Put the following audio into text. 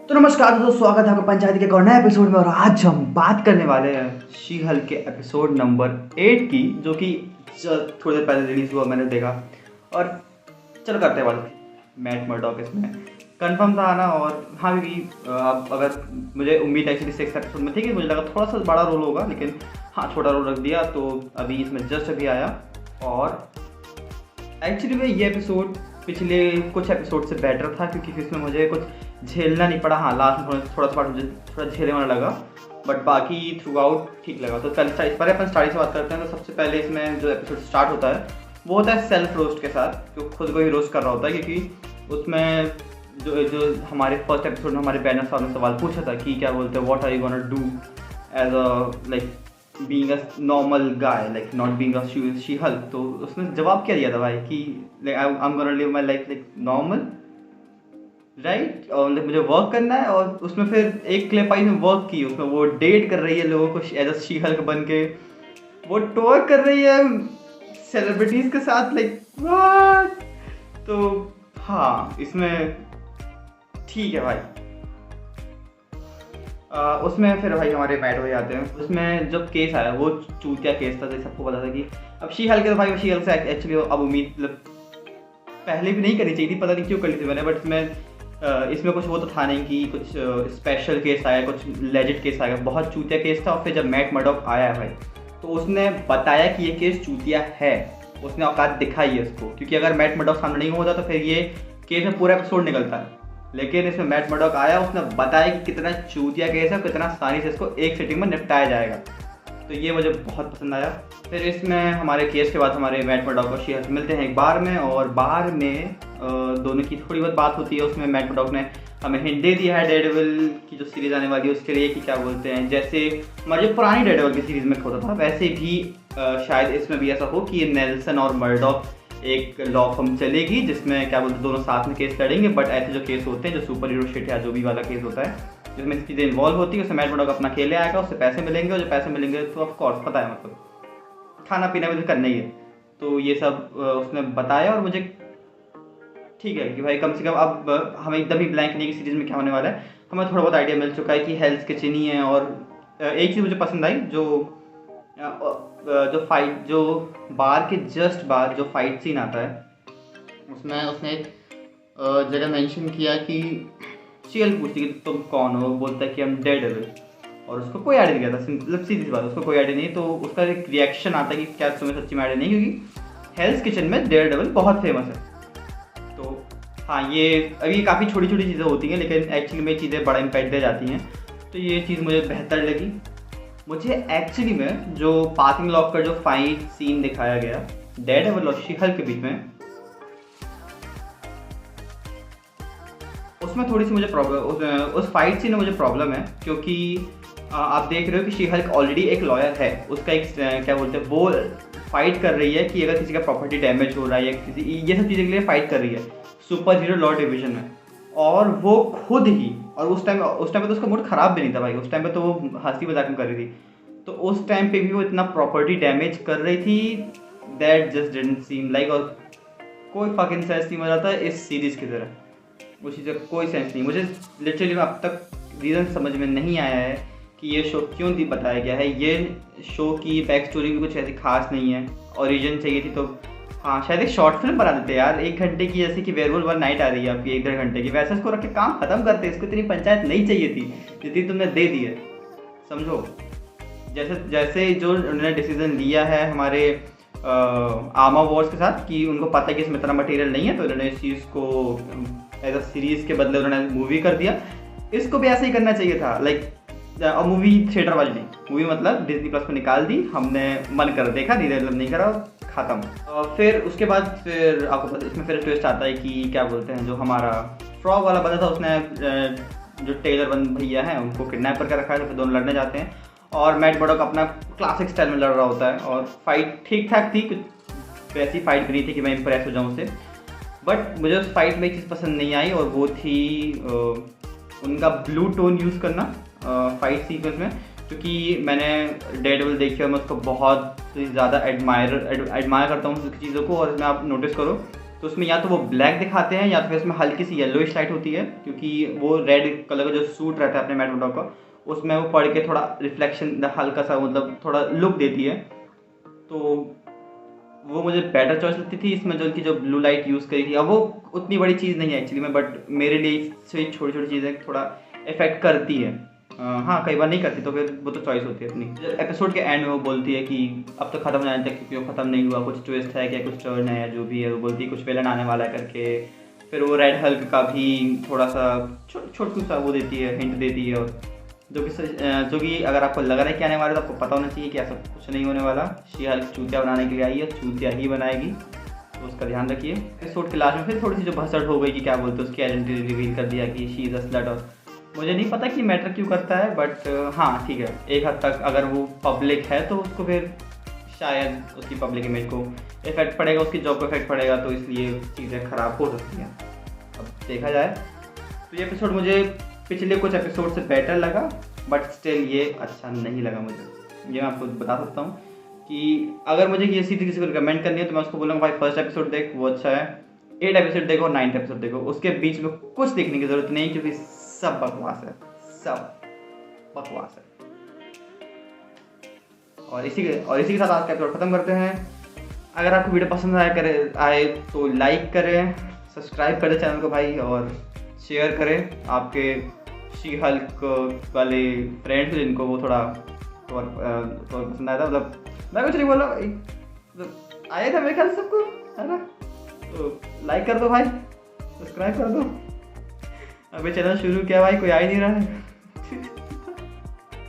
तो नमस्कार दोस्तों, स्वागत है आपका पंचायती के एक और नए एपिसोड में। और आज हम बात करने वाले हैं शी हल्क के एपिसोड नंबर 8 की, जो कि थोड़ी देर पहले रिलीज हुआ, मैंने देखा। और चलो करते हैं बात। मैट मर्डॉक इसमें कंफर्म था ना। और हाँ भी अब अगर मुझे उम्मीद है एक्चुअली 6 एपिसोड में थी कि मुझे लगा थोड़ा सा बड़ा रोल होगा, लेकिन हाँ छोटा रोल रख दिया। तो अभी इसमें जस्ट अभी आया। और एक्चुअली में ये एपिसोड पिछले कुछ एपिसोड से बेटर था, क्योंकि इसमें मुझे कुछ झेलना नहीं पड़ा। हाँ लास्ट में थोड़ा सा पार्ट मुझे थोड़ा झेलने वाला लगा, बट बाकी थ्रू आउट ठीक लगा। तो पहले अपन स्टार्टिंग से बात करते हैं। तो सबसे पहले इसमें जो एपिसोड स्टार्ट होता है वो होता है सेल्फ रोस्ट के साथ, जो खुद को ही रोस्ट कर रहा होता है। क्योंकि उसमें जो हमारे फर्स्ट एपिसोड में हमारे बैनर साहब ने सवाल पूछा था कि क्या बोलते हैं, what are you gonna do as a like being a normal guy, like not being a she hulk. तो उसने जवाब क्या दिया था भाई कि I am gonna live my life like normal, right. और मुझे वर्क करना है। और उसमें फिर एक क्लिप आई में वर्क की, उसमें वो डेट कर रही है लोगों को एज अ शी हल्क बन के, वो टूर कर रही है सेलिब्रिटीज के साथ, लाइक व्हाट। तो हाँ इसमें ठीक है भाई। उसमें फिर भाई हमारे मैट हो जाते हैं। उसमें जब केस आया वो चूतिया केस था, जैसे सबको पता था कि अब शी हल्क तो भाई शी हल्क से एक्चुअली अब उम्मीद मतलब पहले भी नहीं करनी चाहिए थी, पता नहीं क्यों करी थी मैंने। बट इसमें कुछ वो तो था नहीं कि कुछ स्पेशल केस आया, कुछ लेजिट केस आया। बहुत चूतिया केस था। और फिर जब मैट मर्डॉक आया है भाई, तो उसने बताया कि ये केस चूतिया है, उसने औकात दिखाई है इसको। क्योंकि अगर मैट मर्डॉक सामने नहीं होता तो फिर ये केस में पूरा एपिसोड निकलता है। लेकिन इसमें मैट मर्डॉक आया, उसने बताया कि कितना चूतिया केस है, कितना आसानी से इसको एक सिटिंग में निपटाया जाएगा। तो ये मुझे बहुत पसंद आया। फिर इसमें हमारे केस के बाद हमारे मैट मर्डॉक और शी हल्क मिलते हैं एक बार में। और बार में दोनों की थोड़ी बहुत बात होती है। उसमें मैट मर्डॉक ने हमें हिंट दे दिया है डेयरडेविल की जो सीरीज़ आने वाली है उसके लिए, कि क्या बोलते हैं, जैसे हमारी जो पुरानी डेयरडेविल की सीरीज़ में होता था वैसे भी शायद इसमें भी ऐसा हो कि नेल्सन और मर्डॉक एक लॉ फर्म चलेगी, जिसमें क्या बोलते हैं दोनों साथ में केस लड़ेंगे। बट ऐसे जो केस होते हैं, जो सुपर हीरो शिट या जो भी वाला केस होता है, जिसमें चीज़ें इन्वॉल्व होती है, उसमें मैट मर्डॉक अपना खेले आएगा, उससे पैसे मिलेंगे। और जो पैसे मिलेंगे तो ऑफकोर्स पता है, मतलब खाना पीना भी तो करना ही है। तो ये सब उसने बताया। और मुझे ठीक है कि भाई कम से कम अब हमें एकदम ही ब्लैंक नहीं कि सीरीज़ में क्या होने वाला है, हमें थोड़ा बहुत आइडिया मिल चुका है कि हेल्थ किचन ही है। और एक चीज़ मुझे पसंद आई, जो फाइट, जो बार के जस्ट बार जो फाइट सीन आता है, उसमें उसने एक जगह मेंशन किया कि शील पूछती कि तुम कौन हो, बोलता है कि हम डेयरडेविल। और उसको कोई आइडिया नहीं था, मतलब सीधी सी बात, उसको कोई आइडिया नहीं। तो उसका एक रिएक्शन आता है कि क्या तुम्हें सच्ची में आइडिया नहीं, क्योंकि हेल्थ किचन में डेयरडेविल बहुत फेमस है। तो हाँ ये अभी काफ़ी छोटी छोटी चीज़ें होती हैं, लेकिन एक्चुअली में चीज़ें बड़ा इम्पैक्ट दे जाती हैं। तो ये चीज़ मुझे बेहतर लगी। मुझे एक्चुअली में जो पार्किंग लॉट का जो फाइट सीन दिखाया गया डेयरडेविल और शी हल्क के बीच में, उसमें थोड़ी सी मुझे प्रॉब्लम, उस फाइट सीन में मुझे प्रॉब्लम है। क्योंकि आप देख रहे हो कि शी हल्क ऑलरेडी एक लॉयर है, उसका एक क्या बोलते हैं, वो फाइट कर रही है कि अगर किसी का प्रॉपर्टी डैमेज हो रहा है या किसी ये सब चीज़ें के लिए फाइट कर रही है सुपर हीरो लॉ डिवीजन में। और वो खुद ही, और उस टाइम पे तो उसका मूड ख़राब भी नहीं था भाई, उस टाइम पे तो वो हंसी मजाक में कर रही थी। तो उस टाइम पे भी वो इतना प्रॉपर्टी डैमेज कर रही थी, that just didn't seem like. और कोई फकिंग सेंस नहीं बना था इस सीरीज़ की तरह, उस चीज़ का कोई सेंस नहीं। मुझे लिटरली अब तक रीज़न समझ में नहीं आया है कि ये शो क्यों बताया गया है। ये शो की बैक स्टोरी भी कुछ ऐसी खास नहीं है, ओरिजिन चाहिए थी तो हाँ शायद एक शॉर्ट फिल्म बना देते यार, 1 घंटे की, जैसे कि वेयरवुल्फ वन नाइट आ रही है आपकी 1-1.5 घंटे की, वैसे इसको रख के काम खत्म करते। इसको इतनी पंचायत नहीं चाहिए थी जितनी तुमने दे दी है, समझो। जैसे जैसे जो उन्होंने डिसीजन लिया है हमारे आर्मा वॉर्स के साथ, कि उनको पता है कि इसमें इतना मटेरियल नहीं है, तो उन्होंने इस चीज़ को एज अ सीरीज़ के बदले उन्होंने मूवी कर दिया। इसको भी ऐसा ही करना चाहिए था, लाइक और मूवी थिएटर वाली नहीं, मूवी मतलब डिज्नी प्लस पर निकाल दी, हमने मन कर देखा, नहीं करा, ख़त्म। फिर उसके बाद फिर आपको पता इसमें फिर ट्विस्ट आता है कि क्या बोलते हैं, जो हमारा फ्रॉग वाला बंदा था उसने जो टेलर बंद भैया हैं उनको किडनैप करके रखा है। तो फिर दोनों लड़ने जाते हैं और मैट मर्डॉक अपना क्लासिक स्टाइल में लड़ रहा होता है। और फाइट ठीक ठाक थी, कुछ वैसी फाइट भी नहीं थी कि मैं इंप्रेस हो जाऊँ उससे। बट मुझे उस फाइट में एक चीज़ पसंद नहीं आई, और वो थी उनका ब्लू टोन यूज़ करना फाइट सीक्वेंस में। क्योंकि मैंने डेयरडेविल देखी और मैं उसको बहुत ज़्यादा एडमायर करता हूँ उसकी चीज़ों को। और इसमें आप नोटिस करो तो उसमें या तो वो ब्लैक दिखाते हैं या तो फिर उसमें हल्की सी येलोइश लाइट होती है, क्योंकि वो रेड कलर का जो सूट रहता है अपने मैट मोर्डॉक का, उसमें वो पड़ के थोड़ा रिफ्लेक्शन हल्का सा मतलब थोड़ा लुक देती है। तो वो मुझे बेटर चॉइस लगती थी इसमें, जो उनकी जो ब्लू लाइट यूज़ करी थी। अब वो उतनी बड़ी चीज़ नहीं है एक्चुअली में, बट मेरे लिए से छोटी छोटी चीज़ें थोड़ा इफेक्ट करती है। हाँ, कई बार नहीं करती, तो फिर वो तो चॉइस होती है अपनी। जब एपिसोड के एंड में वो बोलती है कि अब तो ख़त्म होने तक, क्योंकि वो ख़त्म नहीं हुआ, कुछ ट्विस्ट है क्या, कुछ टर्न है या जो भी है, वो बोलती है कुछ विलन आने वाला है करके। फिर वो रेड हल्क का भी थोड़ा सा छोटू सा वो देती है, हिंट देती है, और जो कि अगर आपको लग रहा है कि आने वाला, तो आपको पता होना चाहिए कि ऐसा कुछ नहीं होने वाला। शी हल्क चूतिया बनाने के लिए आई है, चूतिया ही बनाएगी, तो उसका ध्यान रखिए। एपिसोड के लास्ट में फिर थोड़ी सी जो भसड़ हो गई कि क्या बोलते हैं, उसकी आइडेंटिटी रिवील कर दिया कि शी इज़ अ स्लट। और मुझे नहीं पता कि मैटर क्यों करता है, बट हाँ ठीक है, एक हद तक अगर वो पब्लिक है तो उसको फिर शायद उसकी पब्लिक इमेज को इफेक्ट पड़ेगा, उसकी जॉब को इफेक्ट पड़ेगा, तो इसलिए चीज़ें ख़राब हो सकती हैं। अब देखा जाए तो ये एपिसोड मुझे पिछले कुछ एपिसोड से बेटर लगा, बट स्टिल ये अच्छा नहीं लगा मुझे। ये मैं आपको बता सकता हूँ कि अगर मुझे ये सीरीज किसी को रिकमेंड करनी है तो मैं उसको बोलूँगा भाई फर्स्ट एपिसोड देख, वो अच्छा है, 8 एपिसोड देखो, 9th एपिसोड देखो, उसके बीच में कुछ देखने की ज़रूरत नहीं, क्योंकि सब बकवास है, सब बकवास है। और इसी के साथ आज का एपिसोड खत्म करते हैं। अगर आपको वीडियो पसंद आए तो लाइक करें, सब्सक्राइब करें चैनल को भाई, और शेयर करें आपके शी हल्क वाले फ्रेंड्स जिनको वो थोड़ा पसंद आया था। मतलब मैं कुछ नहीं बोला, आया था मेरे ख्याल सबको, है ना। तो लाइक कर दो भाई, सब्सक्राइब कर दो। अभी चैनल शुरू किया भाई, कोई आ ही नहीं रहा है।